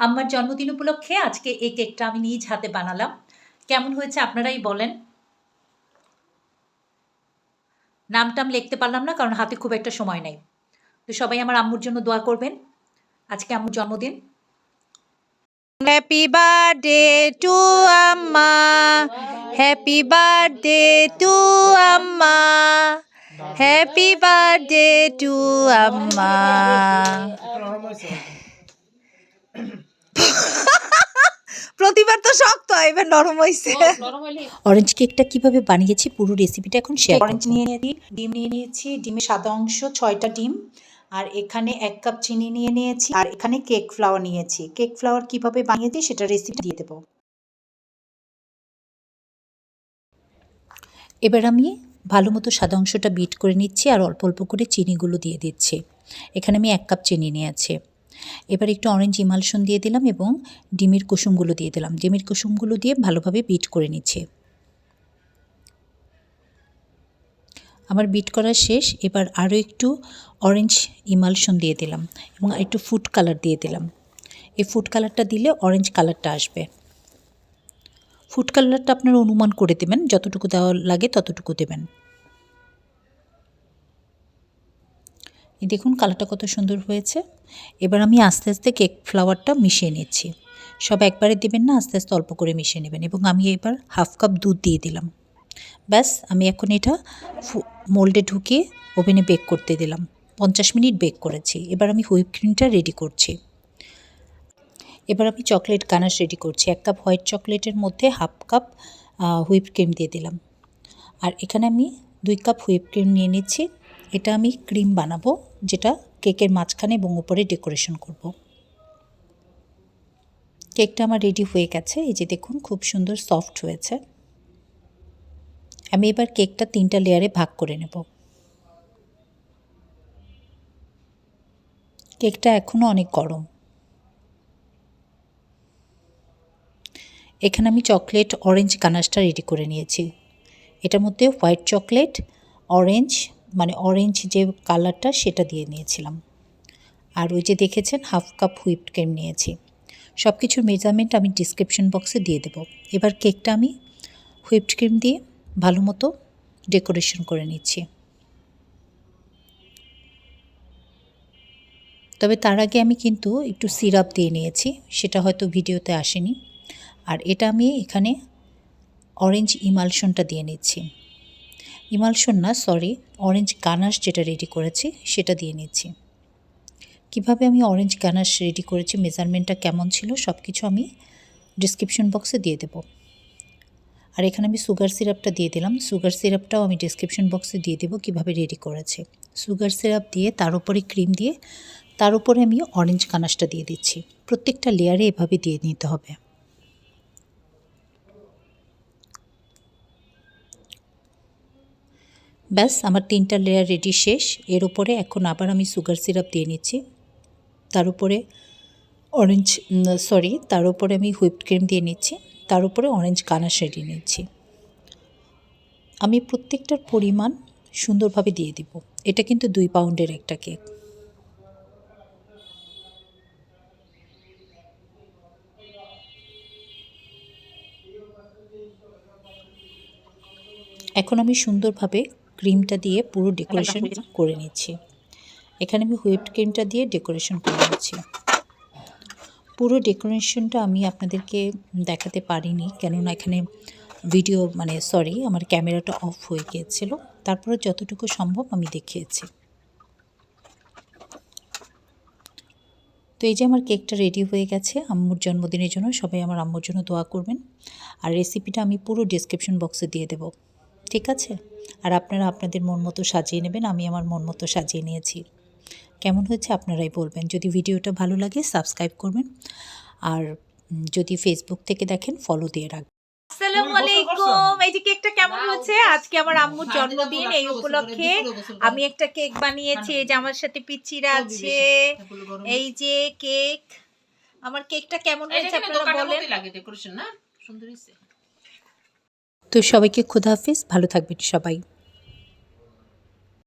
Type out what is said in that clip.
আম্মার জন্মদিন উপলক্ষে আজকে এই কেকটা আমি নিজ হাতে বানালাম। কেমন হয়েছে আপনারাই বলেন। নামটাম লিখতে পারলাম না কারণ হাতে খুব একটা সময় নেই। তো সবাই আমার আম্মুর জন্য দোয়া করবেন। আজকে আম্মুর জন্মদিন। হ্যাপি বার্থডে টু আম্মা, হ্যাপি বার্থডে টু আম্মা, হ্যাপি বার্থডে টু আম্মা। প্রতিবার তো শক্ত হয়, এবার নরম হয়েছে। অরেঞ্জ কেকটা কিভাবে বানিয়েছি পুরো রেসিপিটা এখন শেয়ার করব। অরেঞ্জ নিয়ে নিয়েছি, ডিম নিয়ে নিয়েছি, ডিমের সাদা অংশ 6টা ডিম, আর এখানে 1 কাপ চিনি নিয়ে নিয়েছি, আর এখানে কেক ফ্লাওয়ার নিয়েছি। কেক ফ্লাওয়ার কিভাবে বানিয়েছি সেটা রেসিপি দিয়ে দেবো। এবার আমি ভালো মতো সাদা অংশটা বিট করে নিচ্ছি আর অল্প অল্প করে চিনিগুলো দিয়ে দিচ্ছি। এখানে আমি 1 কাপ চিনি নিয়েছি। এবার একটু অরেঞ্জ ইমালশন দিয়ে দিলাম এবং ডিমের কুসুমগুলো দিয়ে দিলাম। ডিমের কুসুমগুলো দিয়ে ভালোভাবে বিট করে নিচ্ছি। আমার বিট করা শেষ। এবার আরও একটু অরেঞ্জ ইমালশন দিয়ে দিলাম এবং একটু ফুড কালার দিয়ে দিলাম। এই ফুড কালারটা দিলে অরেঞ্জ কালারটা আসবে। ফুড কালারটা আপনারা অনুমান করে দেবেন, যতটুকু দেওয়া লাগে ততটুকু দেবেন। এই দেখুন কালারটা কত সুন্দর হয়েছে। এবার আমি আস্তে আস্তে কেক ফ্লাওয়ারটা মিশিয়ে নিচ্ছি। সব একবারে দেবেন না, আস্তে আস্তে অল্প করে মিশিয়ে নেবেন। এবং আমি এবার 1/2 কাপ দুধ দিয়ে দিলাম। ব্যাস, আমি এখন এটা মোল্ডে ঢুকিয়ে ওভেনে বেক করতে দিলাম। 50 মিনিট বেক করেছি। এবার আমি হুইপ ক্রিমটা রেডি করছি। এবার আমি চকলেট গানাশ রেডি করছি। 1 কাপ হোয়াইট চকলেটের মধ্যে 1/2 কাপ হুইপ ক্রিম দিয়ে দিলাম। আর এখানে আমি 2 কাপ হুইপ ক্রিম নিয়ে নিচ্ছি। এটা আমি ক্রিম বানাবো, যেটা কেকের মাঝখানে এবং উপরে ডেকোরেশন করব। কেকটা আমার রেডি হয়ে গেছে। এই যে দেখুন খুব সুন্দর সফট হয়েছে। আমি এবার কেকটা 3টা লেয়ারে ভাগ করে নেব। কেকটা এখনও অনেক গরম। এখানে আমি চকলেট অরেঞ্জ গানাশটা রেডি করে নিয়েছি। এটার মধ্যে হোয়াইট চকলেট, অরেঞ্জ মানে অরেঞ্জ যে কালারটা সেটা দিয়ে নিয়েছিলাম। আর ওই যে দেখেছেন 1/2 কাপ হুইপড ক্রিম নিয়েছি। সব কিছুর মেজারমেন্ট আমি ডিসক্রিপশন বক্সে দিয়ে দেব। এবার কেকটা আমি হুইপড ক্রিম দিয়ে ভালো মতো ডেকোরেশন করে নিচ্ছি। তবে তার আগে আমি কিন্তু একটু সিরাপ দিয়ে নিয়েছি, সেটা হয়তো ভিডিওতে আসেনি। আর এটা আমি এখানে অরেঞ্জ ইমালশনটা দিয়ে নিচ্ছি। ইমালশন না, সরি, অরেঞ্জ গানাশ যেটা রেডি করেছি সেটা দিয়ে নিচ্ছি। কিভাবে আমি অরেঞ্জ গানাশ রেডি করেছি, মেজারমেন্টটা কেমন ছিল সব কিছু আমি ডিসক্রিপশন বক্সে দিয়ে দেব। আর এখানে আমি সুগার সিরাপটা দিয়ে দিলাম। সুগার সিরাপটাও আমি ডিসক্রিপশন বক্সে দিয়ে দেব কীভাবে রেডি করেছে। সুগার সিরাপ দিয়ে তার উপরে ক্রিম দিয়ে তার উপরে আমি অরেঞ্জ গানাশটা দিয়ে দিচ্ছি। প্রত্যেকটা লেয়ারে এভাবে দিয়ে নিতে হবে। ব্যাস, আমার 3টা লেয়ার রেডি শেষ। এর উপরে এখন আবার আমি সুগার সিরাপ দিয়ে নিচ্ছি। তার উপরে তার উপরে আমি হুইপড ক্রিম দিয়ে নিচ্ছি। তার উপরে অরেঞ্জ গানাশ রেডি নিচ্ছি। আমি প্রত্যেকটার পরিমাণ সুন্দরভাবে দিয়ে দিব। এটা কিন্তু 2 পাউন্ডের একটা কেক। এখন আমি সুন্দরভাবে ক্রিমটা দিয়ে পুরো ডেকোরেশন করে নিচ্ছি। এখানে আমি হুইপড ক্রিমটা দিয়ে ডেকোরেশন করে নিচ্ছি। পুরো ডেকোরেশনটা আমি আপনাদেরকে দেখাতে পারিনি, কেননা এখানে আমার ক্যামেরাটা অফ হয়ে গিয়েছিল। তারপরে যতটুকু সম্ভব আমি দেখিয়েছি। তো এই যে আমার কেকটা রেডি হয়ে গেছে আম্মুর জন্মদিনের জন্য। সবাই আমার আম্মুর জন্য দোয়া করবেন। আর রেসিপিটা আমি পুরো ডেসক্রিপশন বক্সে দিয়ে দেব, ঠিক আছে? আর আপনারা আপনাদের মন মতো সাজিয়ে নেবেন। আমি আমার মন মতো সাজিয়ে নিয়েছি। কেমন হয়েছে আপনারাই বলবেন। যদি ভিডিওটা ভালো লাগে সাবস্ক্রাইব করবেন, আর যদি ফেসবুক থেকে দেখেন ফলো দিয়ে রাখবেন। আসসালামু আলাইকুম। এই যে কেকটা কেমন হয়েছে? আজকে আমার আম্মুর জন্মদিন, এই উপলক্ষে আমি একটা কেক বানিয়েছি। এই যে আমার সাথে পিচ্চিরা আছে। এই যে কেক, আমার কেকটা কেমন হয়েছে আপনারা বলেন। তো সবাইকে খোদা হাফেজ, ভালো থাকবেন সবাই।